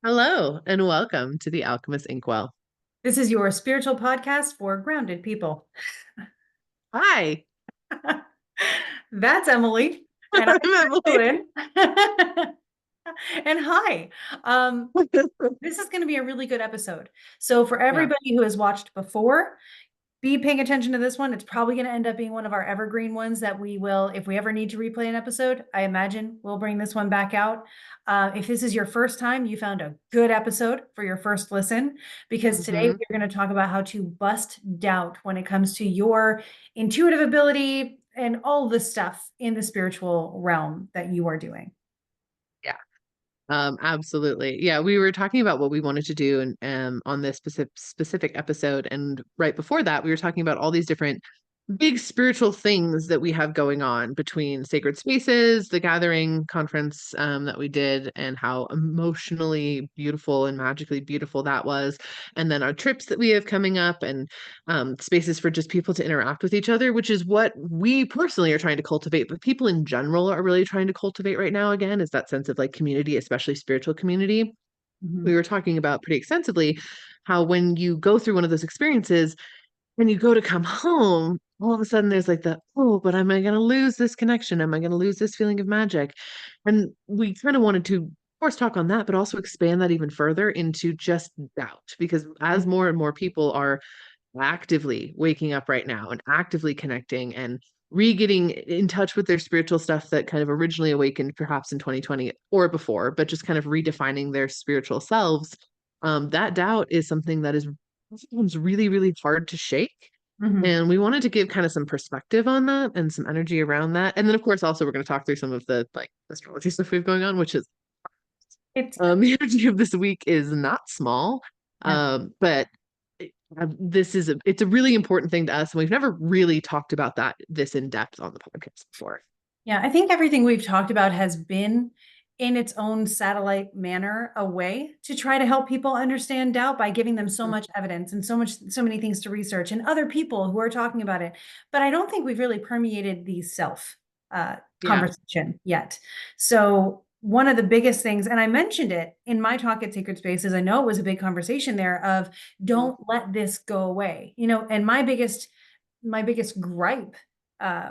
Hello and welcome to the Alchemist Inkwell. This is your spiritual podcast for grounded people. Hi, That's Emily, and I'm I'm Emily. KristaLyn. And hi. This is going to be a really good episode. So, for Yeah. everybody who has watched before, be paying attention to this one. It's probably going to end up being one of our evergreen ones that we will, if we ever need to replay an episode, I imagine we'll bring this one back out. If this is your first time, you found a good episode for your first listen, because today hmm we're going to talk about how to bust doubt when it comes to your intuitive ability and all the stuff in the spiritual realm that you are doing. Yeah. Absolutely. Yeah, we were talking about what we wanted to do and on this specific episode, and right before that, we were talking about all these different big spiritual things that we have going on between Sacred Spaces, the Gathering conference that we did, and how emotionally beautiful and magically beautiful that was, and then our trips that we have coming up, and spaces for just people to interact with each other, which is what we personally are trying to cultivate, but people in general are really trying to cultivate right now. Again, is that sense of like community, especially spiritual community. We Mhm. were talking about pretty extensively how when you go through one of those experiences and you go to come home, all of a sudden there's like the, oh, but am I going to lose this connection? Am I going to lose this feeling of magic? And we kind of wanted to, of course, talk on that, but also expand that even further into just doubt, because as more and more people are actively waking up right now and actively connecting and re-getting in touch with their spiritual stuff that kind of originally awakened perhaps in 2020 or before, but just kind of redefining their spiritual selves, that doubt is something that is sometimes really, really hard to shake. Mhm. And we wanted to give kind of some perspective on that and some energy around that. And then, of course, also we're going to talk through some of the like astrology stuff we have going on, which is It's the energy of this week is not small. yeah. But it's a really important thing to us, and we've never really talked about that this in depth on the podcast before. Yeah, I think everything we've talked about has been in its own satellite manner a way to try to help people understand doubt by giving them so much evidence and so many things to research and other people who are talking about it. But I don't think we've really permeated the self Yeah. conversation yet. So one of the biggest things, and I mentioned it in my talk at Sacred Spaces, I know it was a big conversation there of don't let this go away. And my biggest gripe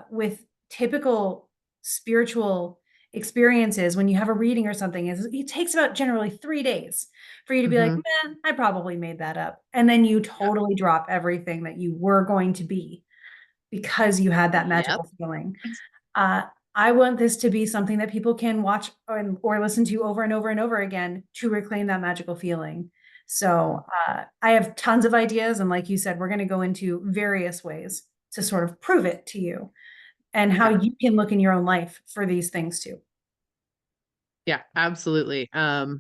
with typical spiritual experiences when you have a reading or something is it takes about generally 3 days for you to be like, hmm man, I probably made that up. And then you Yeah. totally drop everything that you were going to be because you had that Yep. magical feeling. Uh, I want this to be something that people can watch or listen to over and over and over again to reclaim that magical feeling. So I have tons of ideas. And like you said, we're going to go into various ways to sort of prove it to you and how Yeah. you can look in your own life for these things too. Yeah, absolutely. Because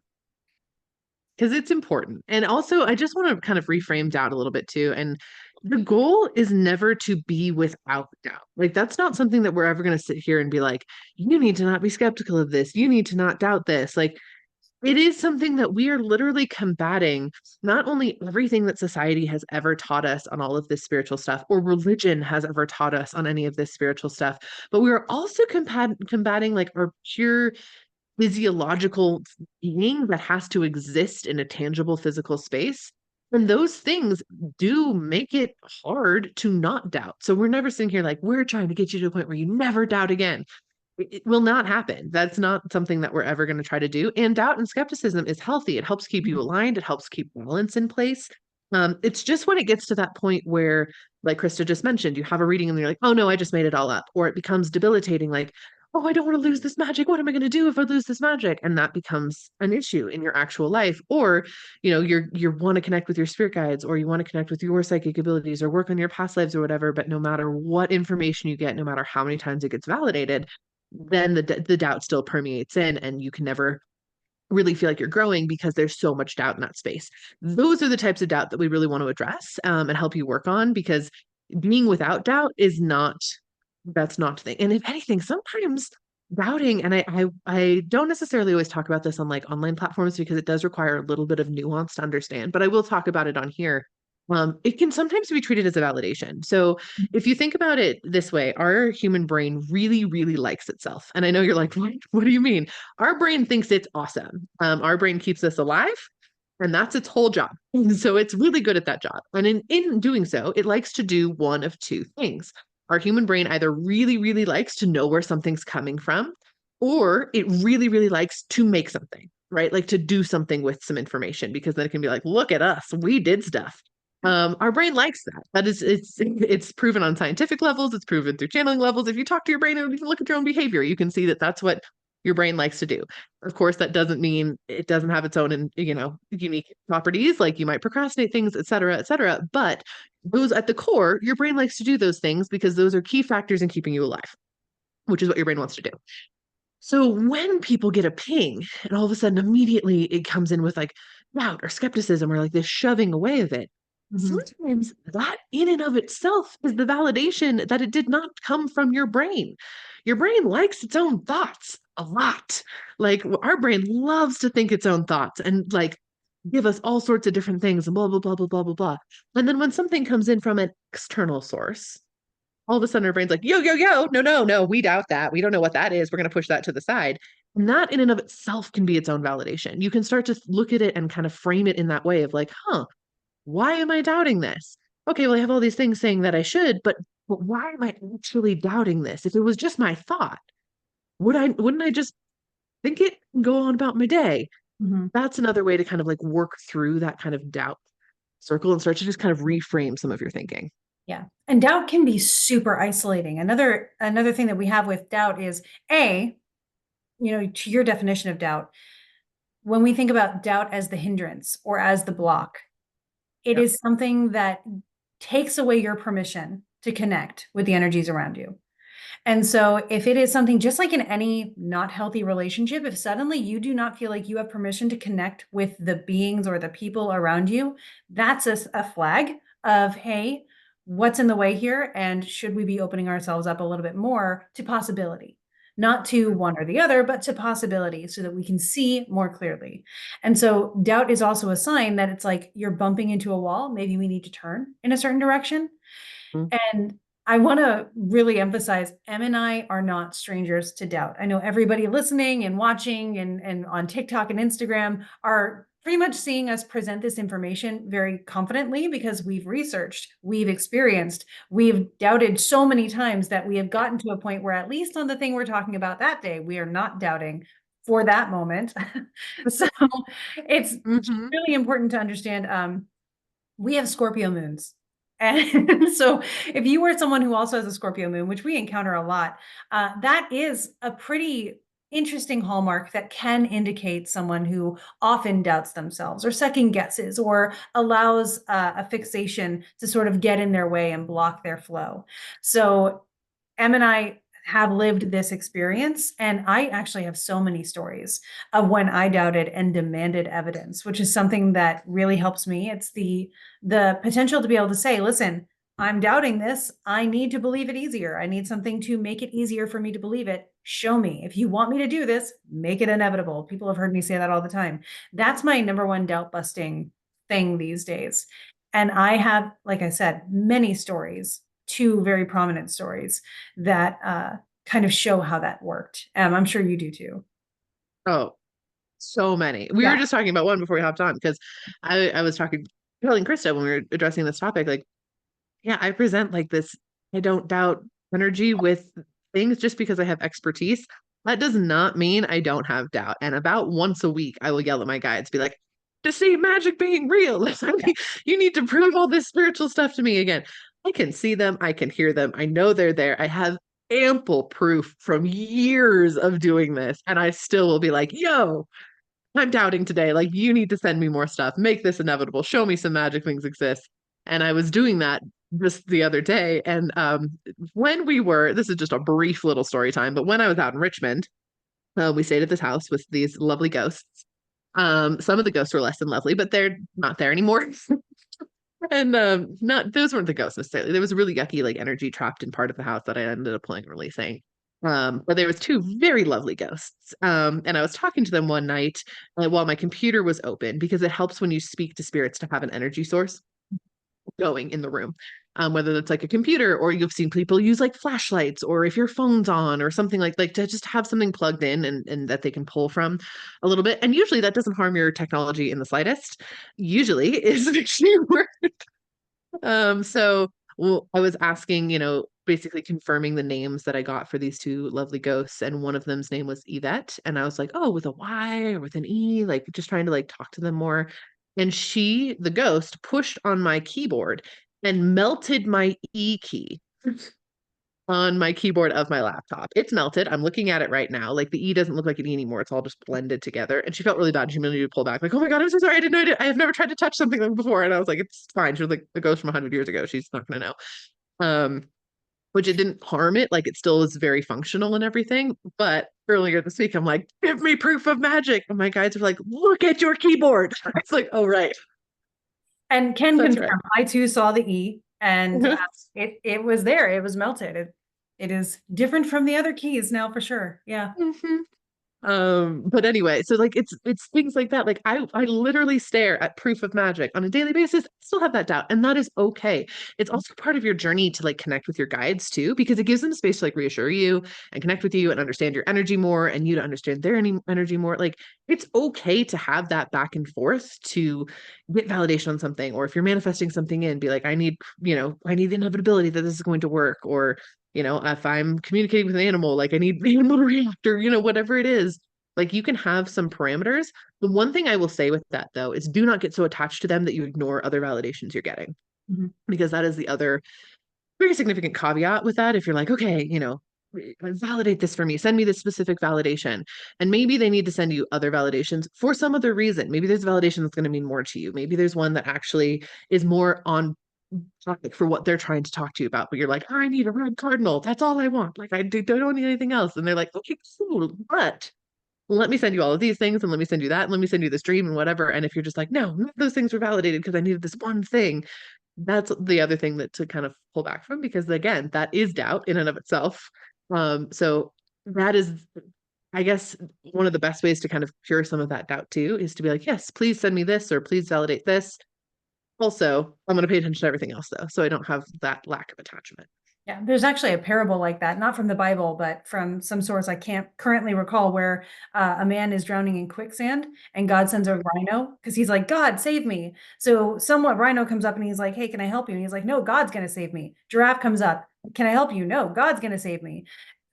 it's important. And also, I just want to kind of reframe doubt a little bit too. And the goal is never to be without doubt. Like, that's not something that we're ever going to sit here and be like, you need to not be skeptical of this. You need to not doubt this. Like, it is something that we are literally combating not only everything that society has ever taught us on all of this spiritual stuff, or religion has ever taught us on any of this spiritual stuff, but we are also combating like our pure physiological being that has to exist in a tangible physical space. And those things do make it hard to not doubt. So we're never sitting here like, we're trying to get you to a point where you never doubt again. It will not happen. That's not something that we're ever going to try to do. And doubt and skepticism is healthy. It helps keep you aligned, it helps keep balance in place. It's just when it gets to that point where, like Krista just mentioned, you have a reading and you're like, oh no, I just made it all up. Or it becomes debilitating, like, oh, I don't want to lose this magic. What am I going to do if I lose this magic? And that becomes an issue in your actual life. Or, you want to connect with your spirit guides, or you want to connect with your psychic abilities or work on your past lives or whatever. But no matter what information you get, no matter how many times it gets validated, then the doubt still permeates in, and you can never really feel like you're growing because there's so much doubt in that space. Those are the types of doubt that we really want to address, and help you work on, because being without doubt is not, that's not the thing. And if anything, sometimes doubting, and I don't necessarily always talk about this on like online platforms because it does require a little bit of nuance to understand, but I will talk about it on here. it can sometimes be treated as a validation. So if you think about it this way, our human brain really, really likes itself. And I know you're like, what do you mean? Our brain thinks it's awesome. Our brain keeps us alive, and that's its whole job. So it's really good at that job. And in doing so, it likes to do one of two things. Our human brain either really, really likes to know where something's coming from, or it really, really likes to make something, right? Like to do something with some information, because then it can be like, look at us, we did stuff. Our brain likes that. That is, it's proven on scientific levels. It's proven through channeling levels. If you talk to your brain and even look at your own behavior, you can see that that's what your brain likes to do. Of course, that doesn't mean it doesn't have its own, and unique properties. Like you might procrastinate things, et cetera, et cetera. But those at the core, your brain likes to do those things because those are key factors in keeping you alive, which is what your brain wants to do. So when people get a ping and all of a sudden immediately it comes in with like doubt or skepticism or like this shoving away of it, Mhm. sometimes that in and of itself is the validation that it did not come from your brain. Your brain likes its own thoughts a lot. Like our brain loves to think its own thoughts and like give us all sorts of different things and blah, blah, blah, blah, blah, blah, blah. And then when something comes in from an external source, all of a sudden our brain's like, yo, yo, yo, no, no, no, we doubt that. We don't know what that is. We're going to push that to the side. And that in and of itself can be its own validation. You can start to look at it and kind of frame it in that way of like, huh, why am I doubting this? Okay, well, I have all these things saying that I should, but why am I actually doubting this? If it was just my thought, wouldn't I just think it and go on about my day? Mhm. That's another way to kind of like work through that kind of doubt circle and start to just kind of reframe some of your thinking. Yeah. And doubt can be super isolating. Another thing that we have with doubt is to your definition of doubt, when we think about doubt as the hindrance or as the block, it Yep. is something that takes away your permission to connect with the energies around you. And so, if it is something just like in any not healthy relationship, if suddenly you do not feel like you have permission to connect with the beings or the people around you, that's a flag of, hey, what's in the way here? And should we be opening ourselves up a little bit more to possibility? Not to one or the other, but to possibility so that we can see more clearly. And so, doubt is also a sign that it's like you're bumping into a wall. Maybe we need to turn in a certain direction. Mhm. And I want to really emphasize Em and I are not strangers to doubt. I know everybody listening and watching and on TikTok and Instagram are pretty much seeing us present this information very confidently because we've researched, we've experienced, we've doubted so many times that we have Yeah. gotten to a point where, at least on the thing we're talking about that day, we are not doubting for that moment. So it's Mhm. really important to understand. We have Scorpio moons. And so, if you were someone who also has a Scorpio moon, which we encounter a lot, that is a pretty interesting hallmark that can indicate someone who often doubts themselves or second guesses or allows a fixation to sort of get in their way and block their flow. So, Em and I have lived this experience, and I actually have so many stories of when I doubted and demanded evidence, which is something that really helps me. It's the potential to be able to say, listen, I'm doubting this. I need to believe it easier. I need something to make it easier for me to believe it. Show me. If you want me to do this, make it inevitable. People have heard me say that all the time. That's my number one doubt busting thing these days. And I have, like I said, many stories, two very prominent stories that kind of show how that worked. I'm sure you do too. Oh, so many. We were Yeah. just talking about one before we hopped on because I was telling Krista when we were addressing this topic, like, yeah, I present like this, I don't doubt energy with things just because I have expertise. That does not mean I don't have doubt. And about once a week, I will yell at my guides, be like, to see magic being real. You need to prove all this spiritual stuff to me again. I can see them, I can hear them, I know they're there. I have ample proof from years of doing this. And I still will be like, yo, I'm doubting today. Like, you need to send me more stuff. Make this inevitable. Show me some magic things exist. And I was doing that just the other day. And when we were, this is just a brief little story time, but when I was out in Richmond, we stayed at this house with these lovely ghosts. Some of the ghosts were less than lovely, but they're not there anymore. And not those weren't the ghosts necessarily. There was a really yucky like energy trapped in part of the house that I ended up pulling and releasing. But there was two very lovely ghosts. And I was talking to them one night while my computer was open because it helps when you speak to spirits to have an energy source. going in the room. Whether that's like a computer, or you've seen people use like flashlights, or if your phone's on or something, like to just have something plugged in and that they can pull from a little bit. And usually that doesn't harm your technology in the slightest. Usually is actually work. So well, I was asking, basically confirming the names that I got for these two lovely ghosts, and one of them's name was Yvette, and I was like, oh, with a Y or with an E, like just trying to like talk to them more. And she, the ghost, pushed on my keyboard and melted my E key on my keyboard of my laptop. It's melted. I'm looking at it right now. Like the E doesn't look like an E anymore. It's all just blended together. And she felt really bad. She wanted to pull back, like, oh my God, I'm so sorry. I didn't know. I have never tried to touch something like before. And I was like, it's fine. She was like, the ghost from 100 years ago. She's not going to know. Which it didn't harm it. Like it still was very functional and everything. But earlier this week, I'm like, give me proof of magic. And my guides were like, look at your keyboard. It's like, oh, right. And can That's confirm, right. I too saw the E, and it was there. It was melted. It is different from the other keys now for sure. Yeah. Mhm. But anyway, so like it's things like that. Like I literally stare at proof of magic on a daily basis. I still have that doubt, and that is okay. It's also part of your journey to like connect with your guides too, because it gives them space to like reassure you and connect with you and understand your energy more, and you to understand their energy more. Like it's okay to have that back and forth to get validation on something, or if you're manifesting something in, be like, I need the inevitability that this is going to work, or if I'm communicating with an animal, like I need the animal to react, or, whatever it is, like you can have some parameters. The one thing I will say with that though is do not get so attached to them that you ignore other validations you're getting, Mhm. because that is the other very significant caveat with that. If you're like, okay, validate this for me, send me this specific validation. And maybe they need to send you other validations for some other reason. Maybe there's a validation that's going to mean more to you. Maybe there's one that actually is more on topic for what they're trying to talk to you about, but you're like, I need a red cardinal. That's all I want. Like don't need anything else. And they're like, okay, cool, but let me send you all of these things, and let me send you that, and let me send you this dream and whatever. And if you're just like, no, none of those things were validated because I needed this one thing, that's the other thing that to kind of pull back from, because again, that is doubt in and of itself. So that is, I guess, one of the best ways to kind of cure some of that doubt too, is to be like, yes, please send me this, or please validate this. Also, I'm going to pay attention to everything else though, so I don't have that lack of attachment. Yeah, there's actually a parable like that, not from the Bible, but from some source I can't currently recall, where a man is drowning in quicksand and God sends a rhino because he's like, God, save me. So somewhat rhino comes up and he's like, hey, can I help you? And he's like, no, God's going to save me. Giraffe comes up, can I help you? No, God's going to save me.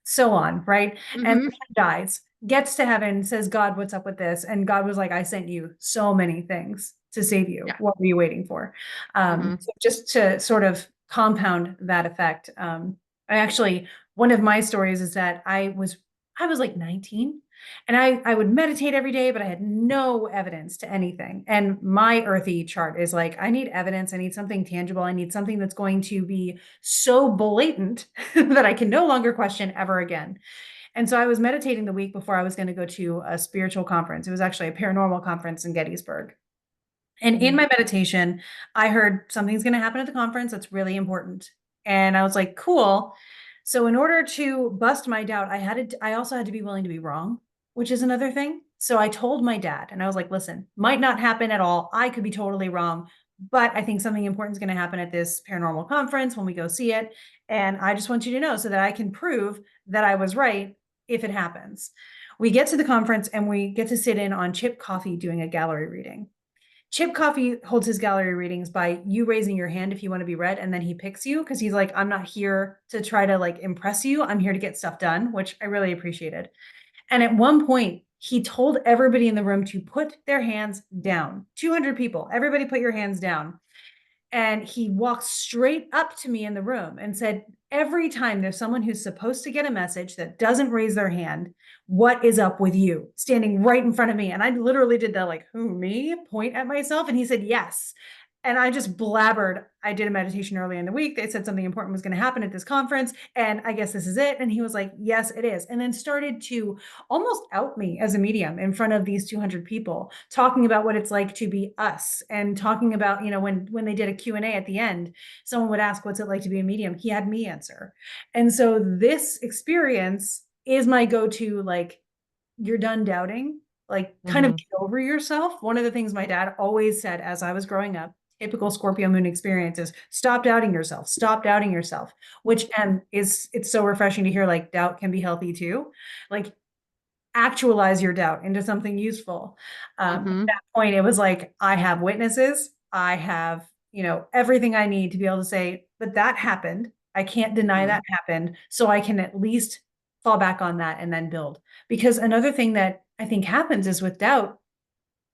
So on, right? And the Mm-hmm. man dies, gets to heaven, says, God, what's up with this? And God was like, I sent you so many things to save you. Yeah. What were you waiting for? Mm-hmm. So just to sort of compound that effect. I actually, one of my stories is that I was like 19, and I would meditate every day, but I had no evidence to anything. And my earthy chart is like, I need evidence. I need something tangible. I need something that's going to be so blatant that I can no longer question ever again. And so I was meditating the week before I was going to go to a spiritual conference. It was actually a paranormal conference in Gettysburg. And in Mm-hmm. my meditation, I heard something's going to happen at the conference that's really important. And I was like, cool. So in order to bust my doubt, I also had to be willing to be wrong, which is another thing. So I told my dad, and I was like, listen, might not happen at all. I could be totally wrong, but I think something important is going to happen at this paranormal conference when we go see it. And I just want you to know so that I can prove that I was right if it happens. We get to the conference and we get to sit in on Chip Coffey doing a gallery reading. Chip Coffey holds his gallery readings by you raising your hand if you want to be read, and then he picks you because he's like, I'm not here to try to like impress you. I'm here to get stuff done, which I really appreciated. And at one point, he told everybody in the room to put their hands down. 200 people, everybody put your hands down. And he walked straight up to me in the room and said, every time there's someone who's supposed to get a message that doesn't raise their hand, what is up with you? Standing right in front of me. And I literally did that, like, who, me? Point at myself. And he said, yes. And I just blabbered. I did a meditation early in the week. They said something important was going to happen at this conference. And I guess this is it. And he was like, yes, it is. And then started to almost out me as a medium in front of these 200 people, talking about what it's like to be us, and talking about, when they did a Q&A at the end, someone would ask, what's it like to be a medium? He had me answer. And so this experience is my go-to, like, you're done doubting, like kind of Mm-hmm. get over yourself. One of the things my dad always said as I was growing up typical Scorpio moon experiences. Stop doubting yourself. Stop doubting yourself, which it's so refreshing to hear like doubt can be healthy too. Like actualize your doubt into something useful. At Mm-hmm. that point, it was like, I have witnesses. I have, everything I need to be able to say, but that happened. I can't deny Mm-hmm. that happened. So I can at least fall back on that and then build. Because another thing that I think happens is with doubt,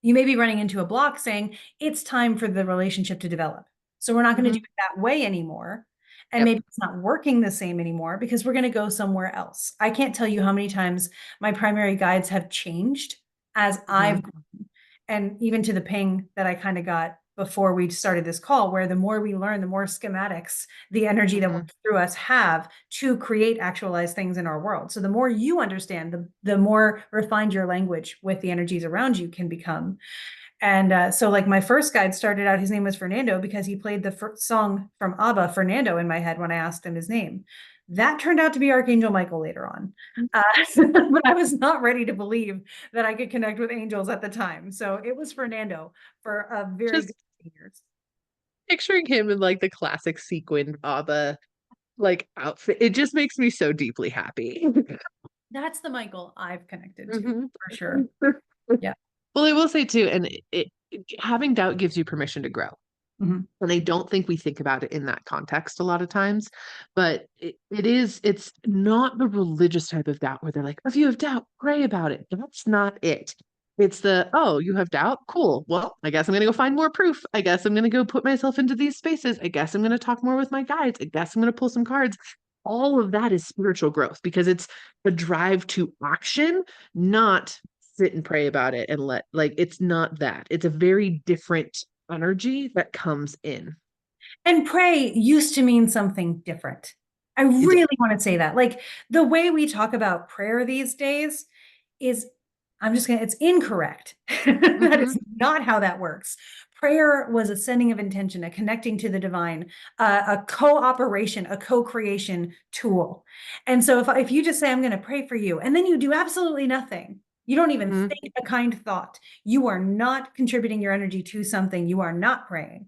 you may be running into a block saying it's time for the relationship to develop. So we're not going to Mm-hmm. do it that way anymore. And Yep. maybe it's not working the same anymore because we're going to go somewhere else. I can't tell you how many times my primary guides have changed as Mm-hmm. I've grown. And even to the ping that I kind of got before we started this call, where the more we learn, the more schematics the energy that Mm-hmm. works through us have to create actualized things in our world. So the more you understand, the more refined your language with the energies around you can become. And so, like, my first guide started out, his name was Fernando because he played the song from ABBA, Fernando, in my head when I asked him his name. That turned out to be Archangel Michael later on. Uh, but I was not ready to believe that I could connect with angels at the time. So it was Fernando for a very Just good years. picturing him in like the classic sequined ABBA like outfit, it just makes me so deeply happy. That's the Michael I've connected to Mhm. for sure. Yeah. Well, I will say too, and having doubt gives you permission to grow. Mhm. And I don't think we think about it in that context a lot of times, but it's not the religious type of doubt where they're like, if you have doubt, pray about it. That's not it. It's the, oh, you have doubt? Cool. Well, I guess I'm going to go find more proof. I guess I'm going to go put myself into these spaces. I guess I'm going to talk more with my guides. I guess I'm going to pull some cards. All of that is spiritual growth because it's a drive to action, not sit and pray about it and like, it's not that. It's a very different energy that comes in. And pray used to mean something different. I It did. really want to say that. Like the way we talk about prayer these days is, it's incorrect. That Hmm. is not how that works. Prayer was a sending of intention, a connecting to the divine, a cooperation, a co-creation tool. And so if you just say, I'm going to pray for you, and then you do absolutely nothing, you don't even Hmm. think a kind thought, you are not contributing your energy to something, you are not praying.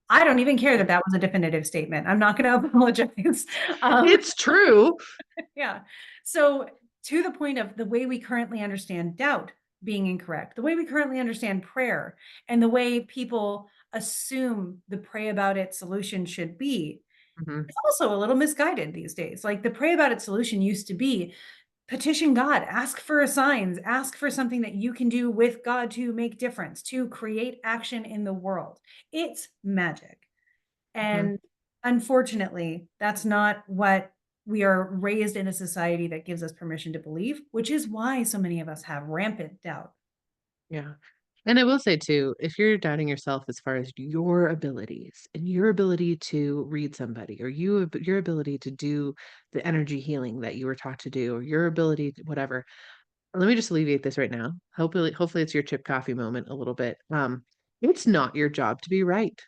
I don't even care that that was a definitive statement. I'm not going to apologize. Um, It's true. yeah. So, to the point of the way we currently understand doubt being incorrect, the way we currently understand prayer, and the way people assume the pray about it solution should be, Hmm. it's also a little misguided these days. Like the pray about it solution used to be petition God, ask for signs, ask for something that you can do with God to make difference, to create action in the world. It's magic. Hmm. And unfortunately, that's not what we are raised in a society that gives us permission to believe, which is why so many of us have rampant doubt. Yeah. And I will say too, if you're doubting yourself as far as your abilities and your ability to read somebody or your ability to do the energy healing that you were taught to do or your ability to whatever, let me just alleviate this right now. Hopefully it's your chip coffee moment a little bit. It's not your job to be right.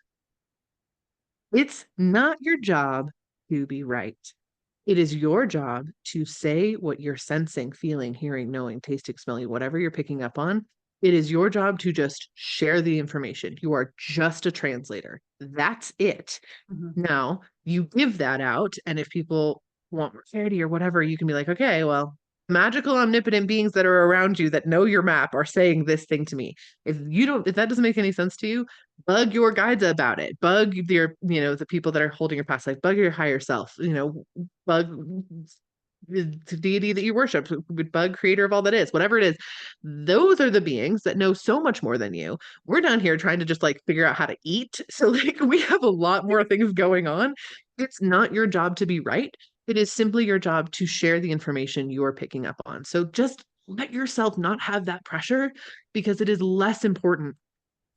It's not your job to be right. It is your job to say what you're sensing, feeling, hearing, knowing, tasting, smelling, whatever you're picking up on. It is your job to just share the information. You are just a translator. That's it. Mhm. Now, you give that out, and if people want more clarity or whatever, you can be like, okay, well, magical, omnipotent beings that are around you that know your map are saying this thing to me. If that doesn't make any sense to you, bug your guides about it. Bug the people that are holding your past life. Bug your higher self. Bug the deity that you worship, bug creator of all that is, whatever it is. Those are the beings that know so much more than you. We're down here trying to just like figure out how to eat. So like we have a lot more things going on. It's not your job to be right. It is simply your job to share the information you're picking up on. So just let yourself not have that pressure because it is less important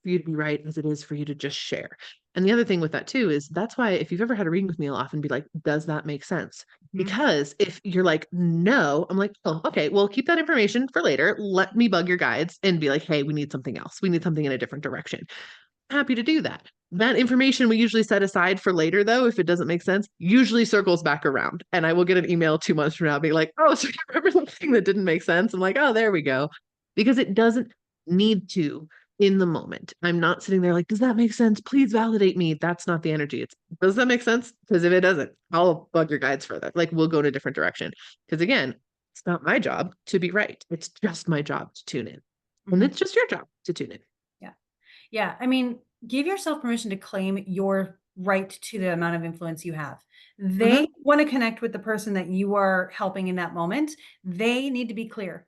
for you to be right as it is for you to just share. And the other thing with that too is that's why if you've ever had a reading with me, I'll often be like, does that make sense? Mhm. Because if you're like, no, I'm like, oh, okay, well, keep that information for later. Let me bug your guides and be like, hey, we need something else. We need something in a different direction. Happy to do that. That information we usually set aside for later, though, if it doesn't make sense, usually circles back around. And I will get an email 2 months from now, be like, oh, so you remember something that didn't make sense? I'm like, oh, there we go. Because it doesn't need to. in the moment. I'm not sitting there like, does that make sense? Please validate me. That's not the energy. It's, does that make sense? Because if it doesn't, I'll bug your guides further. Like, we'll go in a different direction. Because again, it's not my job to be right. It's just my job to tune in. And Mhm. it's just your job to tune in. Yeah. Yeah. I mean, give yourself permission to claim your right to the amount of influence you have. They Mm-hmm. want to connect with the person that you are helping in that moment. They need to be clear,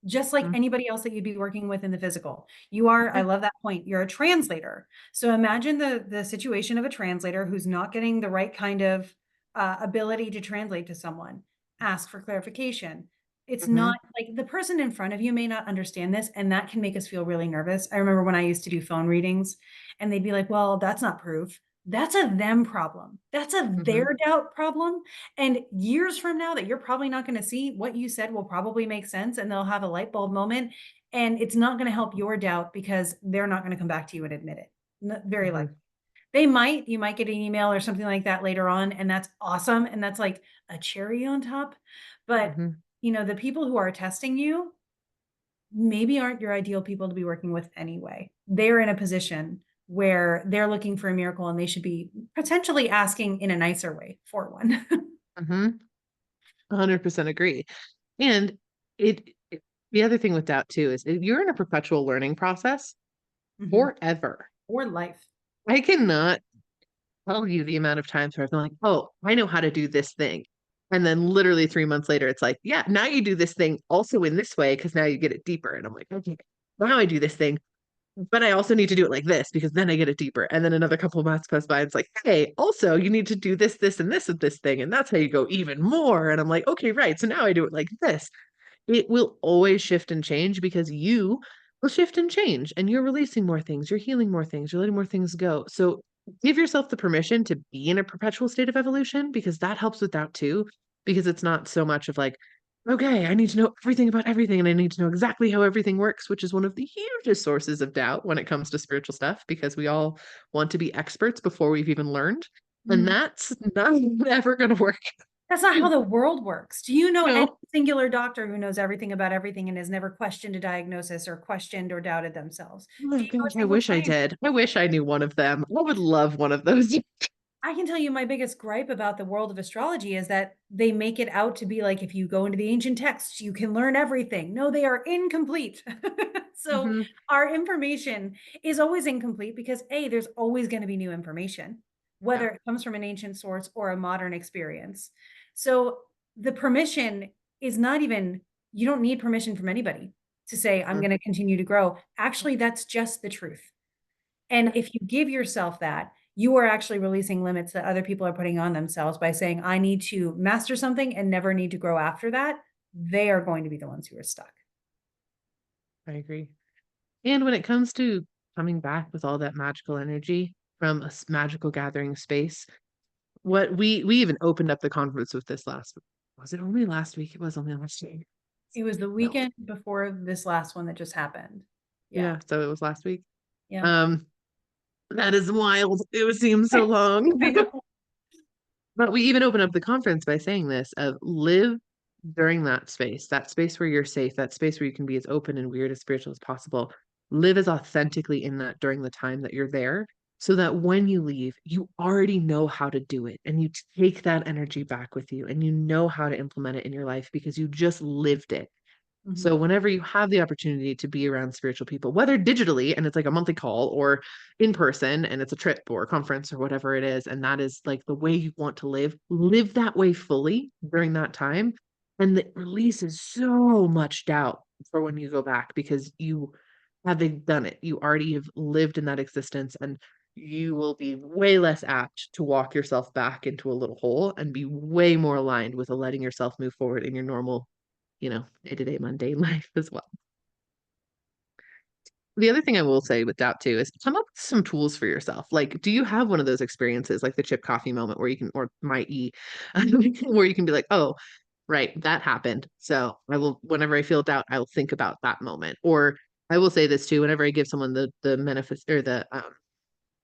just like anybody else that you'd be working with in the physical. You are, I Mm-hmm. love that point. You're a translator. So imagine the situation of a translator who's not getting the right kind of ability to translate to someone. Ask for clarification. It's Mm-hmm. not like the person in front of you may not understand this, and that can make us feel really nervous. I remember when I used to do phone readings, and they'd be like, "Well, that's not proof." That's a them problem. That's a Mm-hmm. their doubt problem. And years from now that you're probably not going to see, what you said will probably make sense and they'll have a light bulb moment. And it's not going to help your doubt because they're not going to come back to you and admit it. Very Mm-hmm. likely. You might get an email or something like that later on. And that's awesome. And that's like a cherry on top. But, Mm-hmm. the people who are testing you maybe aren't your ideal people to be working with anyway. They're in a position where they're looking for a miracle and they should be potentially asking in a nicer way for one. Mm-hmm. 100% agree. And the other thing with doubt too is you're in a perpetual learning process Mhm. forever. Or life. I cannot tell you the amount of times where I've been like, oh, I know how to do this thing. And then literally 3 months later, it's like, yeah, now you do this thing also in this way because now you get it deeper. And I'm like, okay, now I do this thing, but I also need to do it like this because then I get it deeper. And then another couple of months pass by, and it's like, hey, also you need to do this, this, and this with this thing. And that's how you go even more. And I'm like, okay, right. So now I do it like this. It will always shift and change because you will shift and change and you're releasing more things, you're healing more things, you're letting more things go. So give yourself the permission to be in a perpetual state of evolution because that helps with that too. Because it's not so much of like, okay, I need to know everything about everything and I need to know exactly how everything works, which is one of the hugest sources of doubt when it comes to spiritual stuff because we all want to be experts before we've even learned. And Mhm. that's not ever going to work. That's not how the world works. Do you know any No. singular doctor who knows everything about everything and has never questioned a diagnosis or questioned or doubted themselves? Oh Do you know gosh, a I single wish I scientist? did. I wish I knew one of them. I would love one of those. I can tell you my biggest gripe about the world of astrology is that they make it out to be like if you go into the ancient texts, you can learn everything. No, they are incomplete. So Hmm. our information is always incomplete because A, there's always going to be new information, Yeah. whether it comes from an ancient source or a modern experience. So the permission is not even, you don't need permission from anybody to say, I'm Mhm. going to continue to grow. Actually, that's just the truth. And if you give yourself that, you are actually releasing limits that other people are putting on themselves by saying, I need to master something and never need to grow after that. They are going to be the ones who are stuck. I agree. And when it comes to coming back with all that magical energy from a magical gathering space, what we even opened up the conference with this last, was it only last week? It was only last week. It was the No. weekend before this last one that just happened. Yeah. Yeah, so it was last week. Yeah. Um, that is wild. It would seem so long. I know. But we even open up the conference by saying this of live during that space where you're safe, that space where you can be as open and weird as spiritual as possible. Live as authentically in that during the time that you're there, so that when you leave, you already know how to do it and you take that energy back with you and you know how to implement it in your life because you just lived it. Mhm. So whenever you have the opportunity to be around spiritual people, whether digitally and it's like a monthly call or in person and it's a trip or a conference or whatever it is, and that is like the way you want to live, live that way fully during that time. And it releases so much doubt for when you go back because you have done it. You already have lived in that existence and you will be way less apt to walk yourself back into a little hole and be way more aligned with letting yourself move forward in your normal day-to-day mundane life as well. The other thing I will say with doubt too is come up with some tools for yourself. Like, do you have one of those experiences like the chip coffee moment where you can, or my E, where you can be like, oh, right, that happened. So I will, whenever I feel doubt, I'll think about that moment. Or I will say this too, whenever I give someone the manifest or the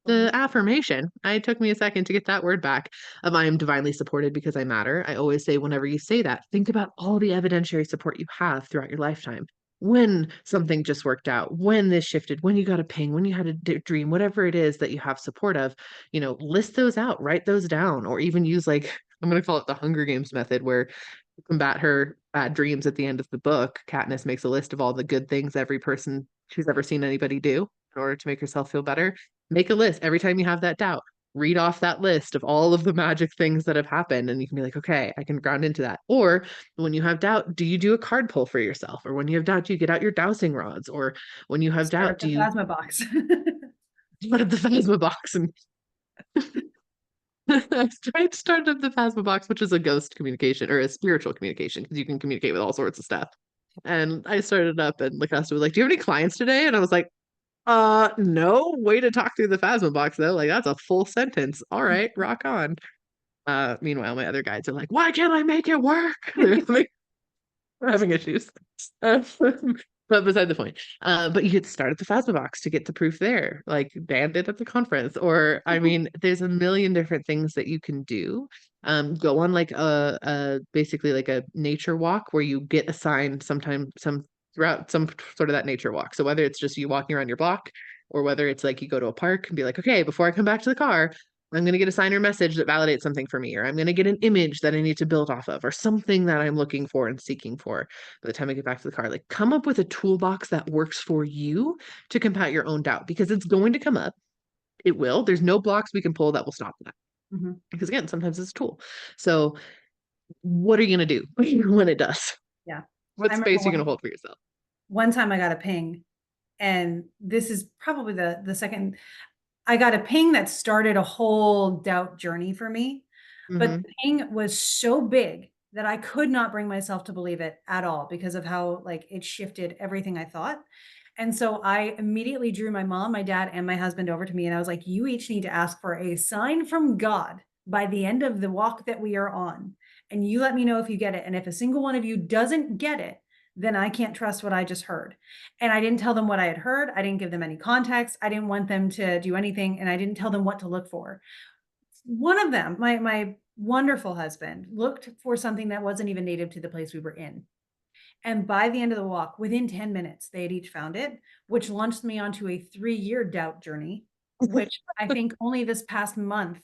affirmation, it took me a second to get that word back of I am divinely supported because I matter. I always say, whenever you say that, think about all the evidentiary support you have throughout your lifetime. when something just worked out, when this shifted, when you got a ping, when you had a dream, whatever it is that you have support of, list those out, write those down, or even use like, I'm going to call it the Hunger Games method, where to combat her bad dreams at the end of the book, Katniss makes a list of all the good things every person she's ever seen anybody do in order to make herself feel better. Make a list every time you have that doubt. Read off that list of all of the magic things that have happened, and you can be like, okay, I can ground into that. Or when you have doubt, do you do a card pull for yourself? Or when you have doubt, do you get out your dowsing rods? Or when you have Start doubt, up do the you plasma box. put up the Phasma box? And I tried to start up the Phasma box, which is a ghost communication or a spiritual communication, because you can communicate with all sorts of stuff. And I started up, and Lakasta was like, do you have any clients today? And I was like, no. Way to talk through the Phasma box, though. Like, that's a full sentence. All right, rock on. Meanwhile, my other guides are like, why can't I make it work? We're having issues. But beside the point. But you could start at the Phasma box to get the proof there, like Dan did at the conference. Or, I mean, there's a million different things that you can do. Go on like a basically like a nature walk where you get assigned sometime some throughout some sort of that nature walk. So whether it's just you walking around your block, or whether it's like you go to a park and be like, okay, before I come back to the car, I'm going to get a sign or message that validates something for me, or I'm going to get an image that I need to build off of, or something that I'm looking for and seeking for by the time I get back to the car. Like, come up with a toolbox that works for you to combat your own doubt, because it's going to come up. It will. There's no blocks we can pull that will stop that. Mm-hmm. Because again, sometimes it's a tool. So, what are you going to do when it does? Yeah. What I remember space are you going to hold for yourself? one time I got a ping, and this is probably the second I got a ping that started a whole doubt journey for me. But Mm-hmm. the ping was so big that I could not bring myself to believe it at all because of how like it shifted everything I thought. And so I immediately drew my mom, my dad, and my husband over to me. And I was like, you each need to ask for a sign from God by the end of the walk that we are on. And you let me know if you get it. And if a single one of you doesn't get it, then I can't trust what I just heard. And I didn't tell them what I had heard. I didn't give them any context. I didn't want them to do anything. And I didn't tell them what to look for. One of them, my wonderful husband, looked for something that wasn't even native to the place we were in. And by the end of the walk, within 10 minutes, they had each found it, which launched me onto a 3-year doubt journey, which I think only this past month,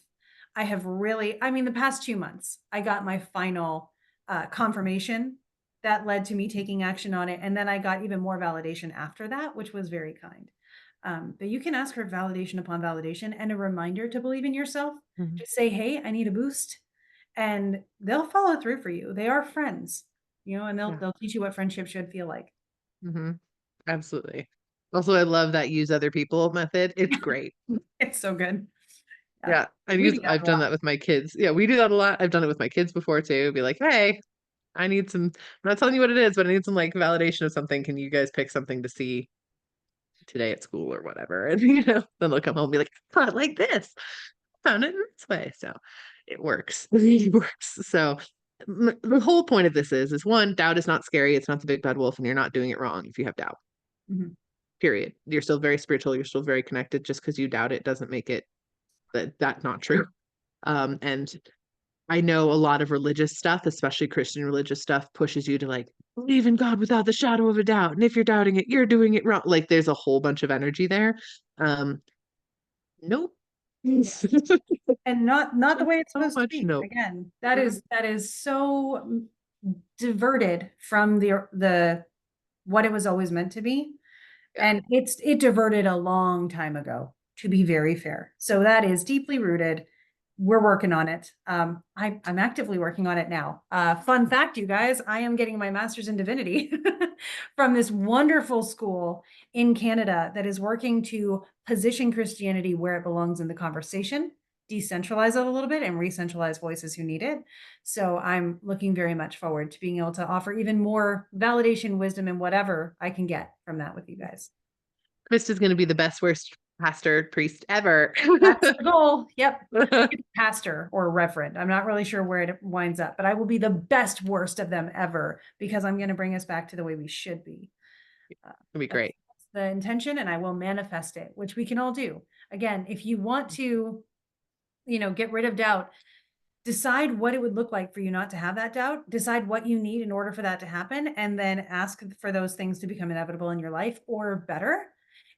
I have really, I mean, the past 2 months, I got my final confirmation that led to me taking action on it. And then I got even more validation after that, which was very kind. But you can ask for validation upon validation and a reminder to believe in yourself. Mm-hmm. Just say, hey, I need a boost. And they'll follow through for you. They are friends, and they'll Yeah. they'll teach you what friendship should feel like. Mm-hmm. Absolutely. Also, I love that use other people method. It's great. It's so good. Yeah. Yeah, We do that I've a done lot. that with my kids. Yeah, we do that a lot. I've done it with my kids before too. Be like, hey, I need some, I'm not telling you what it is, but I need some like validation of something. Can you guys pick something to see today at school or whatever? And then they'll come home and be like, I like this. Found it in this way. So it works. It works. So the whole point of this is one, doubt is not scary. It's not the big bad wolf, and you're not doing it wrong if you have doubt. Mhm. Period. You're still very spiritual. You're still very connected. Just because you doubt it doesn't make it that's not true. And I know a lot of religious stuff, especially Christian religious stuff, pushes you to like believe in God without the shadow of a doubt. And if you're doubting it, you're doing it wrong. Like there's a whole bunch of energy there. Nope. And not the way it's So supposed to much be. nope. Again, that is so diverted from the what it was always meant to be. Yeah. And it diverted a long time ago, to be very fair. So that is deeply rooted. We're working on it. I'm actively working on it now. Fun fact, you guys, I am getting my master's in divinity from this wonderful school in Canada that is working to position Christianity where it belongs in the conversation, decentralize it a little bit, and re-centralize voices who need it. So I'm looking very much forward to being able to offer even more validation, wisdom, and whatever I can get from that with you guys. Krista's going to be the best, worst pastor priest ever. That's the goal. Yep. Pastor or reverend. I'm not really sure where it winds up, but I will be the best, worst of them ever because I'm going to bring us back to the way we should be. It'll be That's great. the intention, and I will manifest it, which we can all do. Again, if you want to, get rid of doubt, decide what it would look like for you not to have that doubt, decide what you need in order for that to happen, and then ask for those things to become inevitable in your life or better,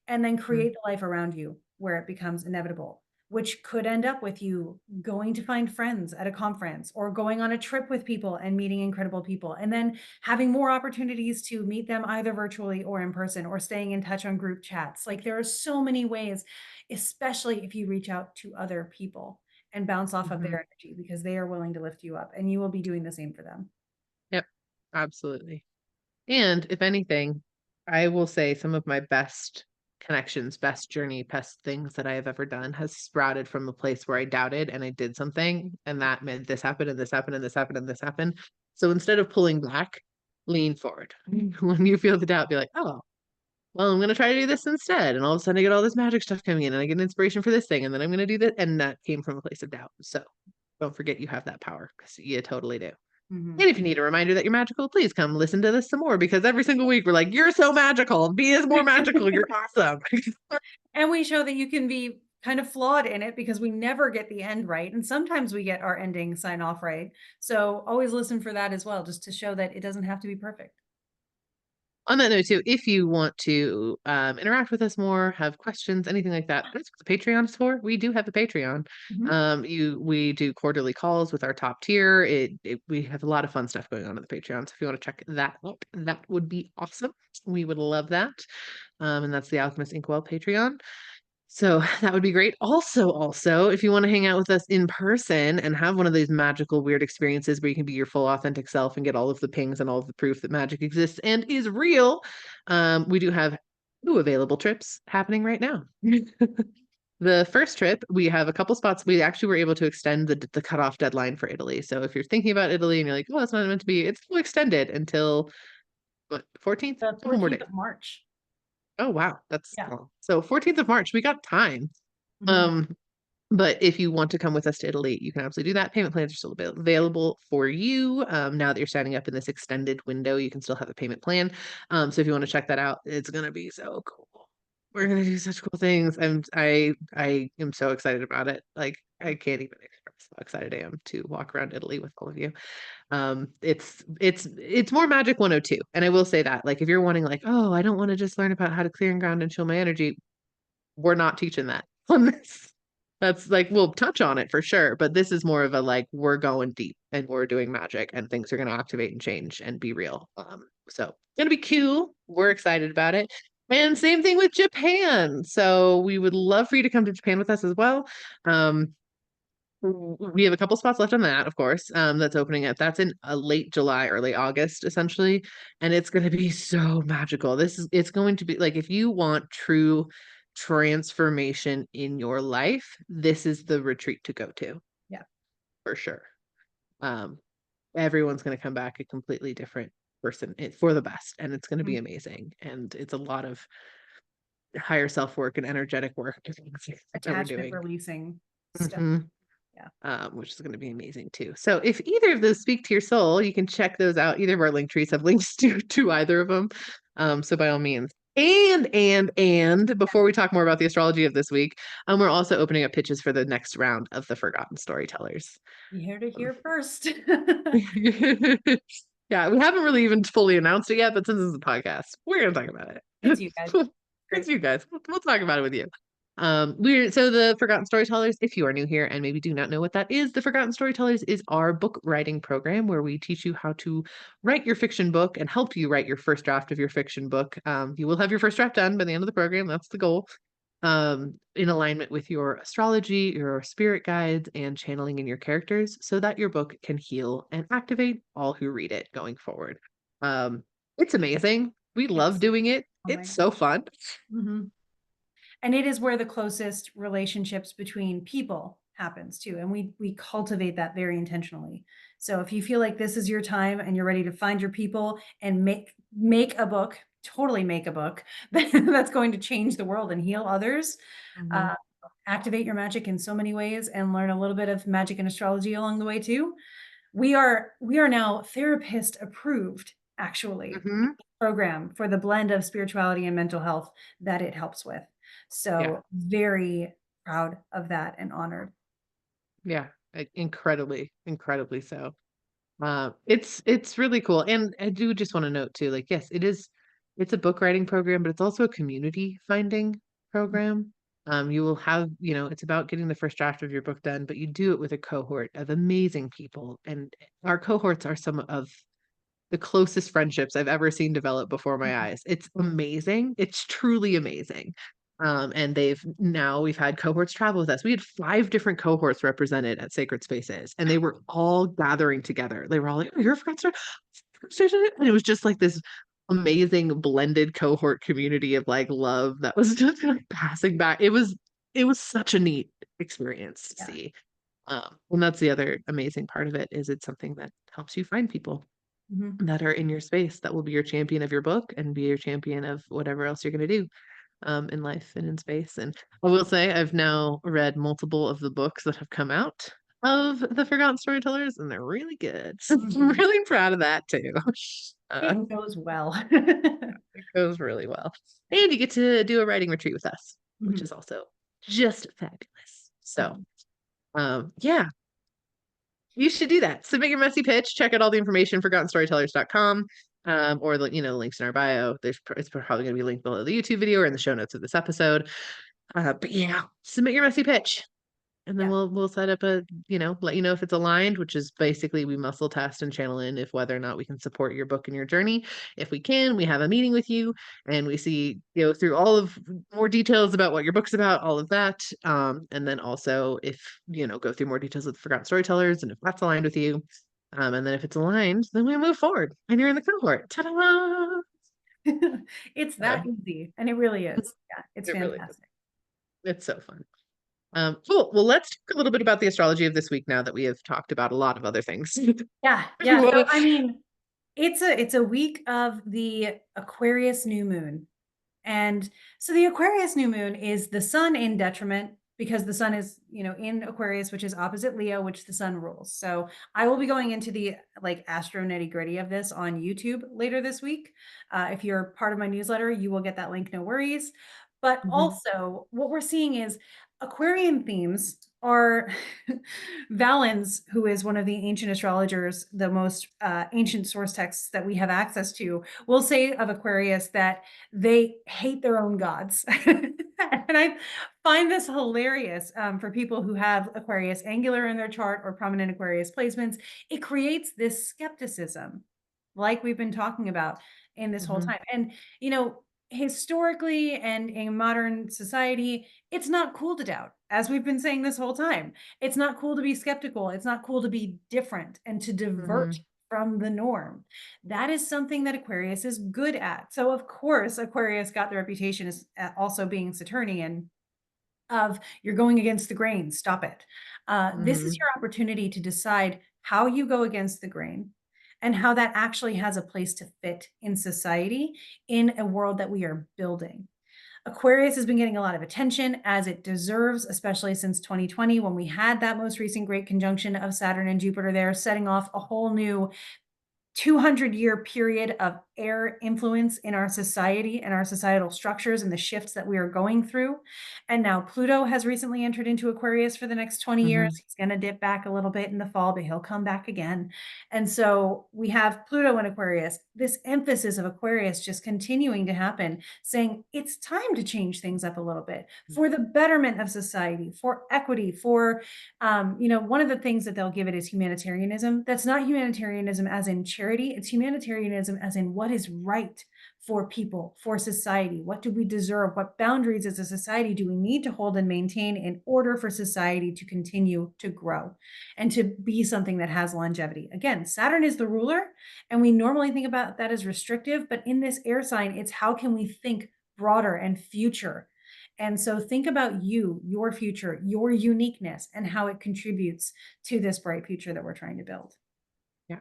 and then Mhm. create the life around you where it becomes inevitable, which could end up with you going to find friends at a conference or going on a trip with people and meeting incredible people, and then having more opportunities to meet them either virtually or in person or staying in touch on group chats. Like there are so many ways, especially if you reach out to other people and bounce off of Mhm. their energy because they are willing to lift you up and you will be doing the same for them. Yep, absolutely. And if anything, I will say some of my best connections, best journey, best things that I have ever done has sprouted from a place where I doubted and I did something and that meant this happened and this happened and this happened and this happened. So instead of pulling back, lean forward. When you feel the doubt, be like, oh, well, I'm going to try to do this instead. And all of a sudden I get all this magic stuff coming in and I get an inspiration for this thing. And then I'm going to do that. And that came from a place of doubt. So don't forget you have that power because you totally do. Mhm. And if you need a reminder that you're magical, please come listen to this some more because every single week we're like, you're so magical. Be is more magical. You're awesome. And we show that you can be kind of flawed in it because we never get the end right. And sometimes we get our ending sign off right. So always listen for that as well, just to show that it doesn't have to be perfect. On that note, too, if you want to interact with us more, have questions, anything like that, that's what the Patreon is for. We do have a Patreon. Mhm. We do quarterly calls with our top tier. We have a lot of fun stuff going on the Patreon. So if you want to check that out, that would be awesome. We would love that. And that's the Alchemist Inkwell Patreon. So that would be great. Also, if you want to hang out with us in person and have one of those magical, weird experiences where you can be your full authentic self and get all of the pings and all of the proof that magic exists and is real, we do have two available trips happening right now. The first trip, we have a couple spots. We actually were able to extend the cutoff deadline for Italy. So if you're thinking about Italy and you're like, oh, it's not meant to be, it's still extended until what, 14th? The A couple more 14th days. of March. Oh, wow. That's Yeah. long. So 14th of March, we got time. Mhm. Um, but if you want to come with us to Italy, you can absolutely do that. Payment plans are still available for you. Now that you're signing up in this extended window, you can still have a payment plan. So if you want to check that out, it's gonna be so cool. We're gonna do such cool things. I am so excited about it. Like I can't even express how excited I am to walk around Italy with all of you. It's more Magic 102. And I will say that, like if you're wanting like, oh, I don't want to just learn about how to clear and ground and chill my energy, we're not teaching that on this. That's like we'll touch on it for sure, but this is more of a like we're going deep and we're doing magic and things are going to activate and change and be real. So it's gonna be cool. We're excited about it. And same thing with Japan. So we would love for you to come to Japan with us as well. Um, we have a couple spots left on that, of course. That's opening up. That's in late July, early August, essentially, and it's going to be so magical. It's going to be like if you want true transformation in your life, this is the retreat to go to Yeah. for sure. Um, Everyone's going to come back a completely different person for the best, and it's going to Mhm. be amazing. And it's a lot of higher self work and energetic work that we're Attachment doing. releasing stuff. Hmm. Yeah. Which is going to be amazing too. So if either of those speak to your soul, you can check those out. Either of our link trees have links to either of them. So by all means. And before we talk more about the astrology of this week, we're also opening up pitches for the next round of the Forgotten Storytellers. You heard it Um, here first. yeah, we haven't really even fully announced it yet, but since this is a podcast, we're gonna talk about It's it. you guys. It's Great. you guys. We'll talk about it with you. We're so the Forgotten Storytellers, if you are new here and maybe do not know what that is, the Forgotten Storytellers is our book writing program where we teach you how to write your fiction book and help you write your first draft of your fiction book. You will have your first draft done by the end of the program. That's the goal. In alignment with your astrology, your spirit guides, and channeling in your characters so that your book can heal and activate all who read it going forward. It's amazing. We love It's, doing it. oh my It's God. so fun. Mhm. And it is where the closest relationships between people happens too. And we cultivate that very intentionally. So if you feel like this is your time and you're ready to find your people and make a book, totally make a book that's going to change the world and heal others, Mhm. uh, activate your magic in so many ways and learn a little bit of magic and astrology along the way too. We are now therapist approved, actually, Mhm. program for the blend of spirituality and mental health that it helps with. Yeah. So very proud of that and honored. Yeah. Like, incredibly, incredibly so. It's really cool. And I do just want to note too, like, yes, it's a book writing program, but it's also a community finding program. You will have, it's about getting the first draft of your book done, but you do it with a cohort of amazing people. And our cohorts are some of the closest friendships I've ever seen develop before my eyes. It's amazing. It's truly amazing. And we've had cohorts travel with us. We had 5 different cohorts represented at Sacred Spaces, and they were all gathering together. They were all like, "Oh, you're from Station," and it was just like this amazing blended cohort community of like love that was just like passing back. It was such a neat experience to Yeah. see. And that's the other amazing part of it is it's something that helps you find people Mhm. that are in your space that will be your champion of your book and be your champion of whatever else you're going to do in life and in space. And I will say I've now read multiple of the books that have come out of the Forgotten Storytellers, and they're really good. So I'm Mhm. really proud of that too. It goes well. It goes really well. And you get to do a writing retreat with us, which Mhm. is also just fabulous. So, Mhm. yeah, you should do that. Submit your messy pitch. Check out all the information, forgottenstorytellers.com, or the links in our bio. It's probably going to be linked below the YouTube video or in the show notes of this episode. But yeah, submit your messy pitch, and then Yeah. we'll set up let you know if it's aligned, which is basically we muscle test and channel in if whether or not we can support your book and your journey. If we can, we have a meeting with you and we see through all of more details about what your book's about, all of that. And then also if go through more details with Forgotten Storytellers and if that's aligned with you. And then if it's aligned, then we move forward and you're in the cohort. Ta-da! It's So that easy, and it really is. Yeah, it's it really is. fantastic. It's so fun. Cool. Well, let's talk a little bit about the astrology of this week now that we have talked about a lot of other things. Yeah, You yeah. So wanna- I mean, it's a week of the Aquarius new moon. And so the Aquarius new moon is the sun in detriment because the sun is, in Aquarius, which is opposite Leo, which the sun rules. So I will be going into the like astro nitty gritty of this on YouTube later this week. If you're part of my newsletter, you will get that link, no worries. But Mhm, also, what we're seeing is Aquarian themes are Valens, who is one of the ancient astrologers, the most ancient source texts that we have access to, will say of Aquarius that they hate their own gods. And I find this hilarious for people who have Aquarius angular in their chart or prominent Aquarius placements. It creates this skepticism, like we've been talking about in this whole mhm, time. And, historically and in modern society, it's not cool to doubt, as we've been saying this whole time. It's not cool to be skeptical. It's not cool to be different and to divert mhm, from the norm. That is something that Aquarius is good at. So, of course, Aquarius got the reputation as also being Saturnian of you're going against the grain, stop it. This is mhm, your opportunity to decide how you go against the grain and how that actually has a place to fit in society in a world that we are building. Aquarius has been getting a lot of attention as it deserves, especially since 2020 when we had that most recent great conjunction of Saturn and Jupiter there, setting off a whole new 200-year period of air influence in our society and our societal structures and the shifts that we are going through. And now Pluto has recently entered into Aquarius for the next 20 years. mhm, He's going to dip back a little bit in the fall, but he'll come back again. And so we have Pluto in Aquarius, this emphasis of Aquarius just continuing to happen, saying it's time to change things up a little bit for the betterment of society, for equity, for one of the things that they'll give it is humanitarianism. That's not humanitarianism as in charity, it's humanitarianism as in what is right for people, for society. What do we deserve? What boundaries as a society do we need to hold and maintain in order for society to continue to grow and to be something that has longevity? Again, Saturn is the ruler, and we normally think about that as restrictive, but in this air sign, it's how can we think broader and future. And so think about you, your future, your uniqueness, and how it contributes to this bright future that we're trying to build. yeah.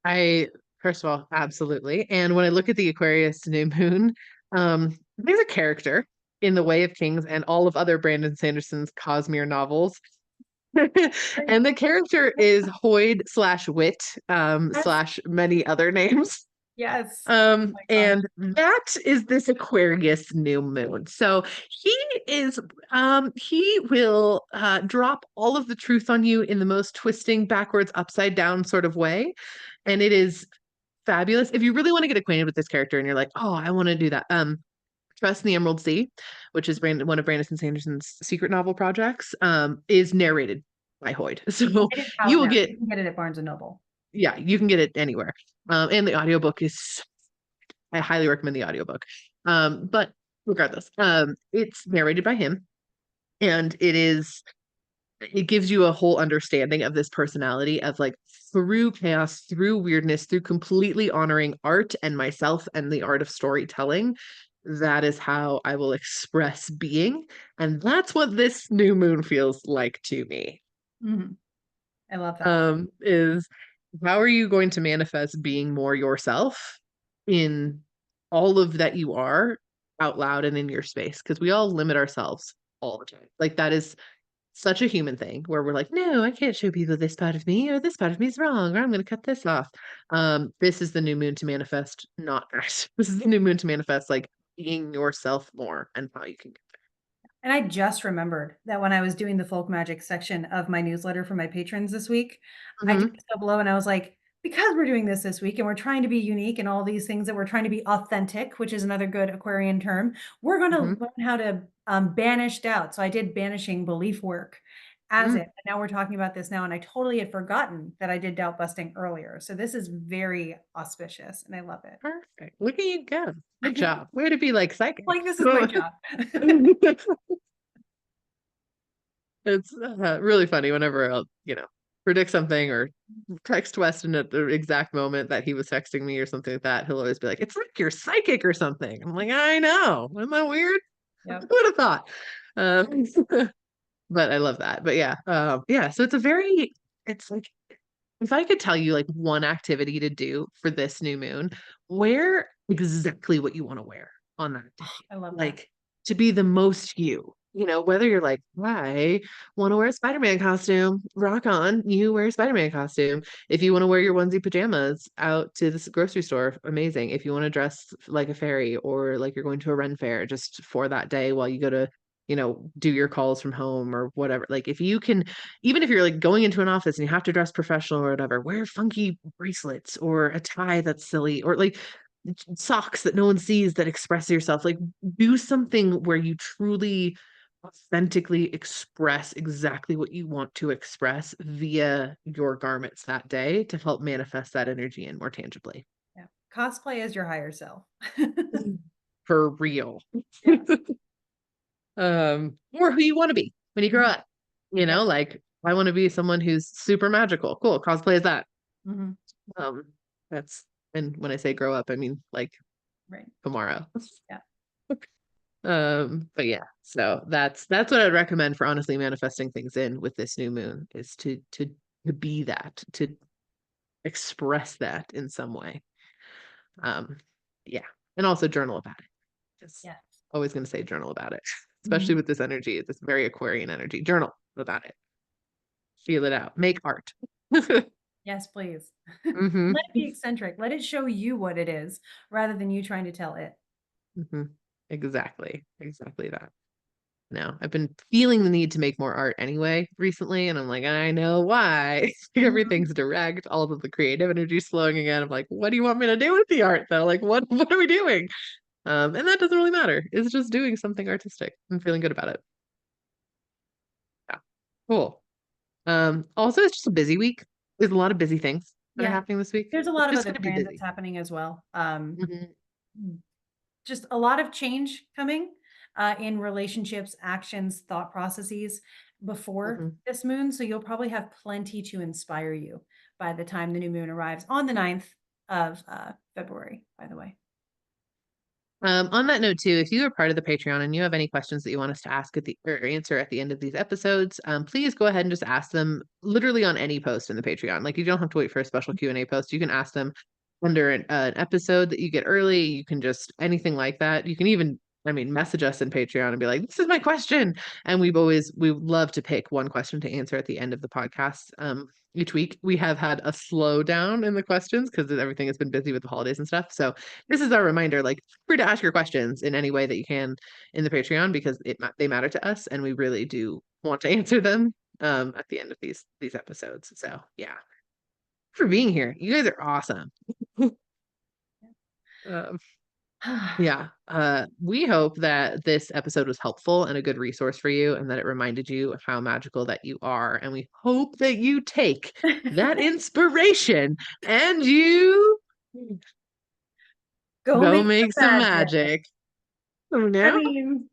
I First of all, absolutely. And when I look at the Aquarius new moon, there's a character in The Way of Kings and all of other Brandon Sanderson's Cosmere novels. And the character is Hoyd slash Wit, That's slash many other names. Yes. Oh my gosh. And that is this Aquarius new moon. So he is he will drop all of the truth on you in the most twisting, backwards, upside down sort of way. And it is fabulous. If you really want to get acquainted with this character and you're like, oh, I want to do that. Trust in the Emerald Sea, which is one of Brandon Sanderson's secret novel projects, is narrated by Hoyd. So It is you out will now. get, You can get it at Barnes and Noble. yeah, you can get it anywhere. And the audiobook is, I highly recommend the audiobook. But regardless, it's narrated by him, and it gives you a whole understanding of this personality of like through chaos, through weirdness, through completely honoring art and myself and the art of storytelling. That is how I will express being. And that's what this new moon feels like to me. Mhm. I love that. Is how are you going to manifest being more yourself in all of that you are out loud and in your space? Because we all limit ourselves all the time. Like that is such a human thing where we're like, no, I can't show people this part of me, or this part of me is wrong, or I'm going to cut this off. This is the new moon to manifest, not that. This is the new moon to manifest like being yourself more and how you can get And I just remembered that when I was doing the folk magic section of my newsletter for my patrons this week, I there. did so below and I was like, because we're doing this week and we're trying to be unique and all these things that we're trying to be authentic, which is another good Aquarian term, we're going Hmm. to learn how to banish doubt. So I did banishing belief work as it. Hmm. And now we're talking about this now. And I totally had forgotten that I did doubt busting earlier. So this is very auspicious and I love it. Perfect. Look at you go. Good job. Way to be like psychic. Like, this is my job. It's really funny whenever I'll, predict something or text Weston at the exact moment that he was texting me or something like that. He'll always be like, it's like you're psychic or something. I'm like, I know. Isn't that weird? Who Yep. would have thought? Um, but I love that. But yeah, yeah. So it's like, if I could tell you like one activity to do for this new moon, wear exactly what you want to wear on that day. I love that. Like to be the most you, whether you're like, I want to wear a Spider-Man costume, rock on, you wear a Spider-Man costume. If you want to wear your onesie pajamas out to this grocery store, amazing. If you want to dress like a fairy or like you're going to a Ren fair just for that day while you go to, do your calls from home or whatever. Like if you can, even if you're like going into an office and you have to dress professional or whatever, wear funky bracelets or a tie that's silly or like socks that no one sees that express yourself. Like do something where you truly authentically express exactly what you want to express via your garments that day to help manifest that energy in more tangibly. Yeah. Cosplay as your higher self. For real. Yes. Or who you want to be when you grow Mhm. up. Yep. Like I want to be someone who's super magical. Cool. Cosplay is that. Mhm. Um, that's and when I say grow up, I mean like Right. tomorrow. Yeah. But yeah, so that's what I'd recommend for honestly manifesting things in with this new moon is to be that, to express that in some way. Um, yeah, and also journal about it. Just Yes. always going to say journal about it, especially Mhm. with this energy, this very Aquarian energy. Journal about it, feel it out, make art. Yes, please. Hmm. Let it be eccentric. Let it show you what it is rather than you trying to tell it. Hmm. Exactly that. No, I've been feeling the need to make more art anyway recently, and I'm like, I know why. Mhm. Everything's direct, all of the creative energy's flowing again. I'm like, what do you want me to do with the art though? Like, what are we doing? And that doesn't really matter. It's just doing something artistic and feeling good about it. Yeah, cool. Also, it's just a busy week. There's a lot of busy things that are Yeah. happening this week. There's a It's lot of just other going to be transits busy. happening as well. Hmm. Just a lot of change coming in relationships, actions, thought processes before Hmm. this moon. So you'll probably have plenty to inspire you by the time the new moon arrives on the 9th of February, by the way. On that note, too, if you are part of the Patreon and you have any questions that you want us to ask at the or answer at the end of these episodes, please go ahead and just ask them literally on any post in the Patreon. Like you don't have to wait for a special Q&A post. You can ask them under an episode that you get early. You can just anything like that. You can even message us in Patreon and be like, this is my question. And we love to pick one question to answer at the end of the podcast. Each week we have had a slowdown in the questions because everything has been busy with the holidays and stuff. So this is our reminder, like, free to ask your questions in any way that you can in the Patreon because they matter to us and we really do want to answer them at the end of these episodes. So yeah, for being here. You guys are awesome. um, Yeah. We hope that this episode was helpful and a good resource for you and that it reminded you of how magical that you are. And we hope that you take that inspiration and you Go go make make some some magic. magic. Oh, I no. mean,